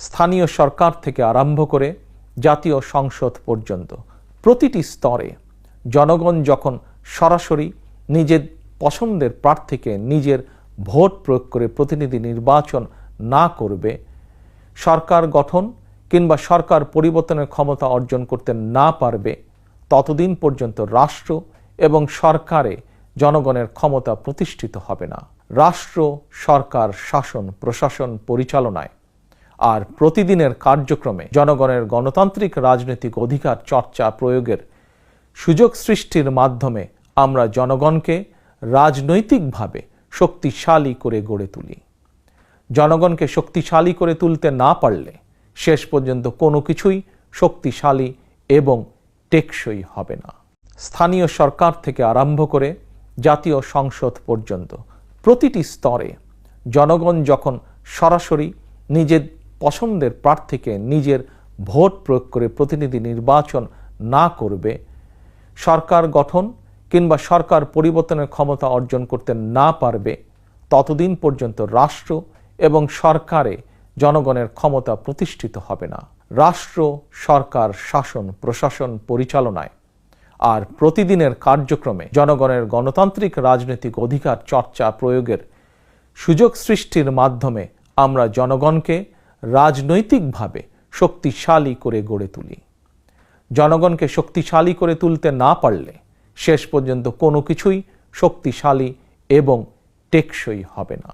স্থানীয় সরকার থেকে আরম্ভ করে জাতীয় সংসদ পর্যন্ত প্রতিটি স্তরে জনগণ যখন সরাসরি নিজের পছন্দের প্রার্থীকে নিজের ভোট প্রয়োগ করে প্রতিনিধি নির্বাচন না করবে, সরকার গঠন কিংবা সরকার পরিবর্তনের ক্ষমতা অর্জন করতে না পারবে, ততদিন পর্যন্ত রাষ্ট্র এবং সরকারে জনগণের ক্ষমতা প্রতিষ্ঠিত হবে না। রাষ্ট্র, সরকার, শাসন, প্রশাসন পরিচালনায় আর প্রতিদিনের কার্যক্রমে জনগণের গণতান্ত্রিক রাজনৈতিক অধিকার চর্চা প্রয়োগের সুযোগ সৃষ্টির মাধ্যমে আমরা জনগণকে রাজনৈতিকভাবে শক্তিশালী করে গড়ে তুলি। জনগণকে শক্তিশালী করে তুলতে না পারলে শেষ পর্যন্ত কোনো কিছুই শক্তিশালী এবং টেকসই হবে না। স্থানীয় সরকার থেকে আরম্ভ করে জাতীয় সংসদ পর্যন্ত প্রতিটি স্তরে জনগণ যখন সরাসরি নিজের পছন্দের প্রার্থীকে নিজের ভোট প্রয়োগ করে প্রতিনিধি নির্বাচন না করবে, সরকার গঠন কিংবা সরকার পরিবর্তনের ক্ষমতা অর্জন করতে না পারবে, ততদিন পর্যন্ত রাষ্ট্র এবং সরকারে জনগণের ক্ষমতা প্রতিষ্ঠিত হবে না। রাষ্ট্র, সরকার, শাসন, প্রশাসন পরিচালনায় আর প্রতিদিনের কার্যক্রমে জনগণের গণতান্ত্রিক রাজনৈতিক অধিকার চর্চা প্রয়োগের সুযোগ সৃষ্টির মাধ্যমে আমরা জনগণকে রাজনৈতিকভাবে শক্তিশালী করে গড়ে তুলি। জনগণকে শক্তিশালী করে তুলতে না পারলে শেষ পর্যন্ত কোনো কিছুই শক্তিশালী এবং টেকসই হবে না।